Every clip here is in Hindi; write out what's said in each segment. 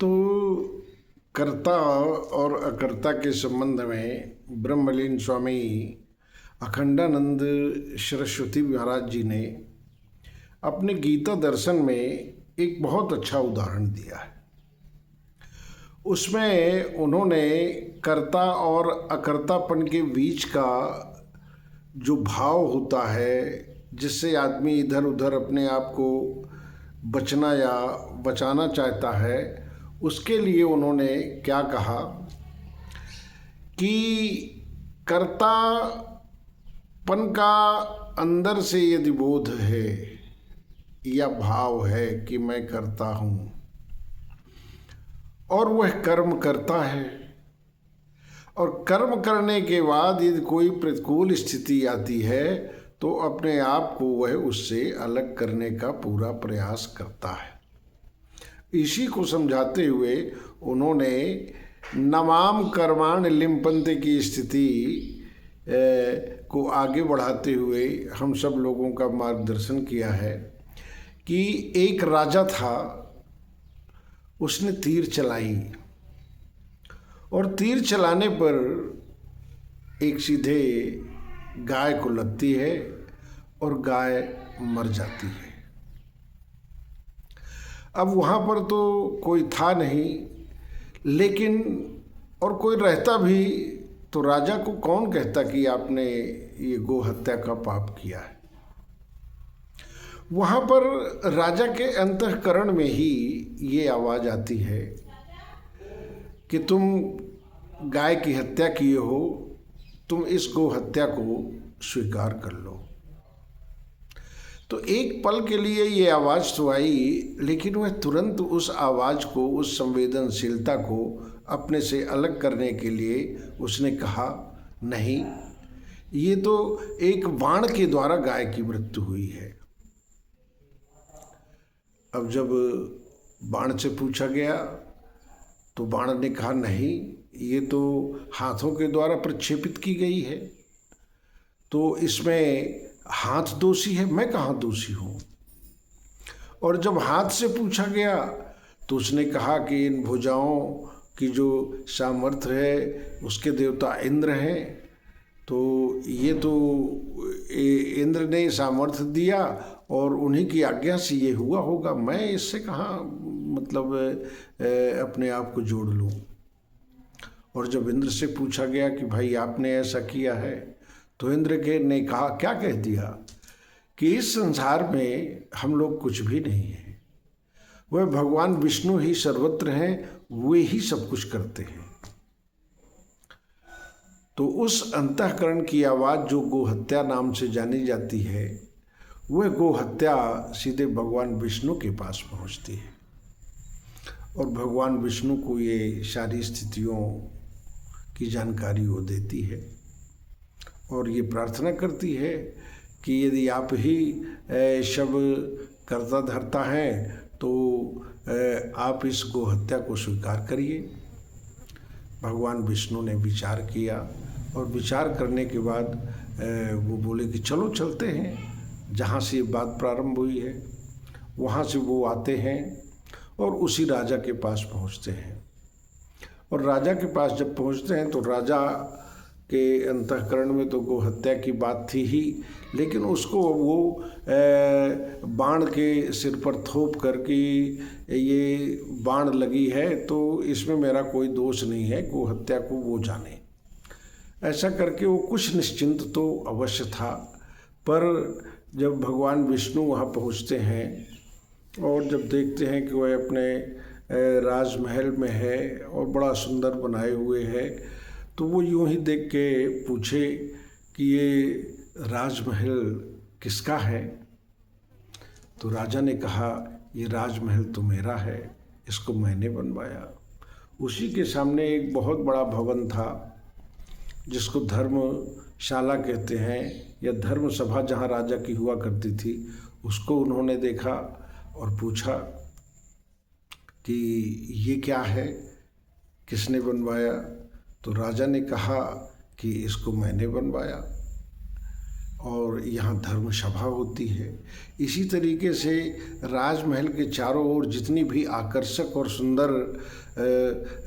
तो कर्ता और अकर्ता के संबंध में ब्रह्मलीन स्वामी अखंडानंद सरस्वती महाराज जी ने अपने गीता दर्शन में एक बहुत अच्छा उदाहरण दिया है। उसमें उन्होंने कर्ता और अकर्तापन के बीच का जो भाव होता है, जिससे आदमी इधर उधर अपने आप को बचना या बचाना चाहता है, उसके लिए उन्होंने क्या कहा कि कर्तापन का अंदर से यदि बोध है या भाव है कि मैं करता हूँ और वह कर्म करता है, और कर्म करने के बाद यदि कोई प्रतिकूल स्थिति आती है तो अपने आप को वह उससे अलग करने का पूरा प्रयास करता है। इसी को समझाते हुए उन्होंने नमाम कर्माण लिम्पन्ते की स्थिति को आगे बढ़ाते हुए हम सब लोगों का मार्गदर्शन किया है कि एक राजा था, उसने तीर चलाई और तीर चलाने पर एक सीधे गाय को लगती है और गाय मर जाती है। अब वहाँ पर तो कोई था नहीं, लेकिन और कोई रहता भी तो राजा को कौन कहता कि आपने ये गो हत्या का पाप किया है। वहाँ पर राजा के अंतःकरण में ही ये आवाज़ आती है कि तुम गाय की हत्या किए हो, तुम इस गो हत्या को स्वीकार कर लो। तो एक पल के लिए ये आवाज़ तो आई, लेकिन वह तुरंत उस आवाज़ को, उस संवेदनशीलता को अपने से अलग करने के लिए उसने कहा, नहीं, ये तो एक बाण के द्वारा गाय की मृत्यु हुई है। अब जब बाण से पूछा गया तो बाण ने कहा, नहीं, ये तो हाथों के द्वारा प्रक्षेपित की गई है, तो इसमें हाथ दोषी है, मैं कहाँ दोषी हूँ। और जब हाथ से पूछा गया तो उसने कहा कि इन भुजाओं की जो सामर्थ्य है उसके देवता इंद्र हैं, तो ये तो इंद्र ने सामर्थ्य दिया और उन्हीं की आज्ञा से ये हुआ होगा, मैं इससे कहाँ मतलब अपने आप को जोड़ लूँ। और जब इंद्र से पूछा गया कि भाई आपने ऐसा किया है, तो इंद्र के ने कहा, क्या कह दिया कि इस संसार में हम लोग कुछ भी नहीं हैं, वह भगवान विष्णु ही सर्वत्र हैं, वे ही सब कुछ करते हैं। तो उस अंतःकरण की आवाज़ जो गोहत्या नाम से जानी जाती है, वह गोहत्या सीधे भगवान विष्णु के पास पहुंचती है और भगवान विष्णु को ये सारी स्थितियों की जानकारी वो देती है और ये प्रार्थना करती है कि यदि आप ही शव कर्ता धर्ता हैं तो आप इस गोहत्या को स्वीकार करिए। भगवान विष्णु ने विचार किया और विचार करने के बाद वो बोले कि चलो चलते हैं। जहाँ से ये बात प्रारंभ हुई है वहाँ से वो आते हैं और उसी राजा के पास पहुँचते हैं। और राजा के पास जब पहुँचते हैं तो राजा के अंतःकरण में तो गोहत्या की बात थी ही, लेकिन उसको वो बाण के सिर पर थोप कर कि ये बाण लगी है तो इसमें मेरा कोई दोष नहीं है, गोहत्या को वो जाने। ऐसा करके वो कुछ निश्चिंत तो अवश्य था, पर जब भगवान विष्णु वहाँ पहुँचते हैं और जब देखते हैं कि वह अपने राजमहल में है और बड़ा सुंदर बनाए हुए है, तो वो यूं ही देख के पूछे कि ये राजमहल किसका है। तो राजा ने कहा, ये राजमहल तो मेरा है, इसको मैंने बनवाया। उसी के सामने एक बहुत बड़ा भवन था जिसको धर्मशाला कहते हैं या धर्म सभा, जहाँ राजा की हुआ करती थी, उसको उन्होंने देखा और पूछा कि ये क्या है, किसने बनवाया। तो राजा ने कहा कि इसको मैंने बनवाया। और यहाँ धर्म सभा होती है। इसी तरीके से राजमहल के चारों ओर जितनी भी आकर्षक और सुंदर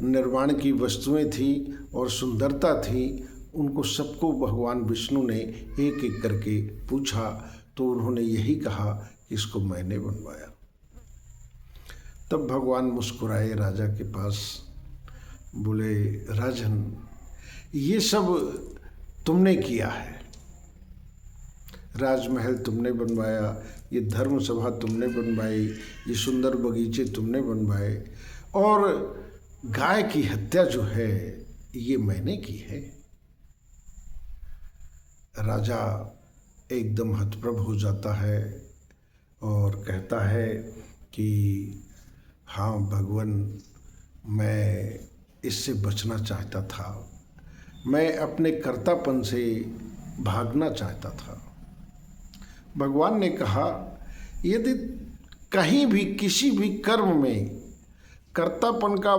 निर्माण की वस्तुएं थी और सुंदरता थी, उनको सबको भगवान विष्णु ने एक एक करके पूछा, तो उन्होंने यही कहा कि इसको मैंने बनवाया। तब भगवान मुस्कुराए राजा के पास, बोले, राजन, ये सब तुमने किया है, राजमहल तुमने बनवाया, ये धर्म सभा तुमने बनवाई, ये सुंदर बगीचे तुमने बनवाए, और गाय की हत्या जो है ये मैंने की है। राजा एकदम हतप्रभ हो जाता है और कहता है कि हाँ भगवान, मैं इससे बचना चाहता था, मैं अपने कर्तापन से भागना चाहता था। भगवान ने कहा, यदि कहीं भी किसी भी कर्म में कर्तापन का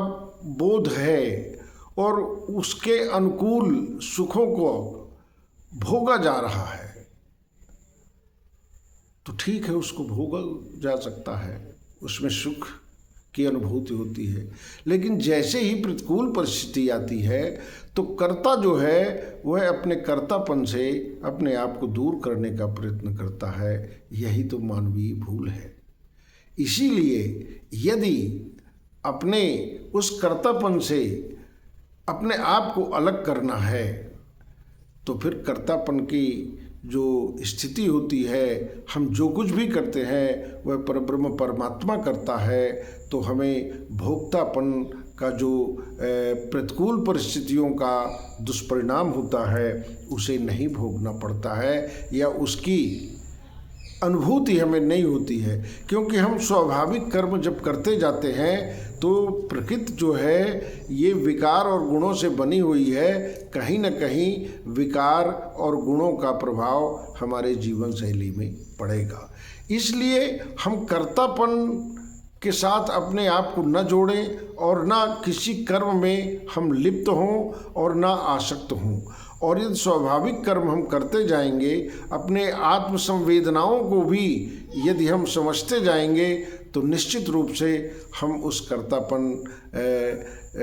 बोध है और उसके अनुकूल सुखों को भोगा जा रहा है, तो ठीक है, उसको भोगा जा सकता है, उसमें सुख की अनुभूति होती है। लेकिन जैसे ही प्रतिकूल परिस्थिति आती है तो कर्ता जो है वह अपने कर्तापन से अपने आप को दूर करने का प्रयत्न करता है। यही तो मानवीय भूल है। इसीलिए यदि अपने उस कर्तापन से अपने आप को अलग करना है तो फिर कर्तापन की जो स्थिति होती है, हम जो कुछ भी करते हैं वह परब्रह्म परमात्मा करता है, तो हमें भोक्तापन का जो प्रतिकूल परिस्थितियों का दुष्परिणाम होता है उसे नहीं भोगना पड़ता है, या उसकी अनुभूति हमें नहीं होती है। क्योंकि हम स्वाभाविक कर्म जब करते जाते हैं तो प्रकृति जो है ये विकार और गुणों से बनी हुई है, कहीं न कहीं विकार और गुणों का प्रभाव हमारे जीवन शैली में पड़ेगा। इसलिए हम कर्तापन के साथ अपने आप को न जोड़ें और न किसी कर्म में हम लिप्त हों और न आसक्त हों। और यदि स्वाभाविक कर्म हम करते जाएंगे, अपने आत्म संवेदनाओं को भी यदि हम समझते जाएंगे, तो निश्चित रूप से हम उस कर्तापन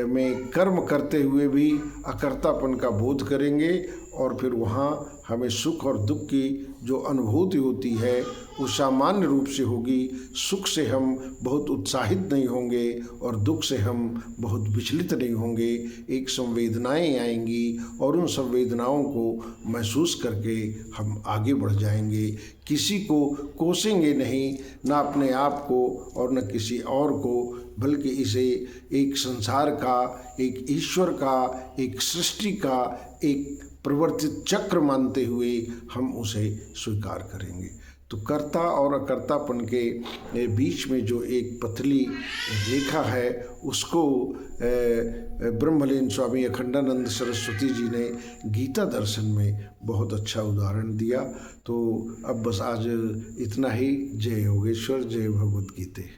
में कर्म करते हुए भी अकर्तापन का बोध करेंगे, और फिर वहाँ हमें सुख और दुख की जो अनुभूति होती है वो सामान्य रूप से होगी। सुख से हम बहुत उत्साहित नहीं होंगे और दुख से हम बहुत विचलित नहीं होंगे। एक संवेदनाएं आएंगी और उन संवेदनाओं को महसूस करके हम आगे बढ़ जाएंगे। किसी को कोसेंगे नहीं, ना अपने आप को और न किसी और को, बल्कि इसे एक संसार का, एक ईश्वर का, एक सृष्टि का एक प्रवर्तित चक्र मानते हुए हम उसे स्वीकार करेंगे। तो कर्ता और अकर्तापन के बीच में जो एक पतली रेखा है उसको ब्रह्मलीन स्वामी अखंडानंद सरस्वती जी ने गीता दर्शन में बहुत अच्छा उदाहरण दिया। तो अब बस आज इतना ही। जय योगेश्वर, जय भगवद गीते।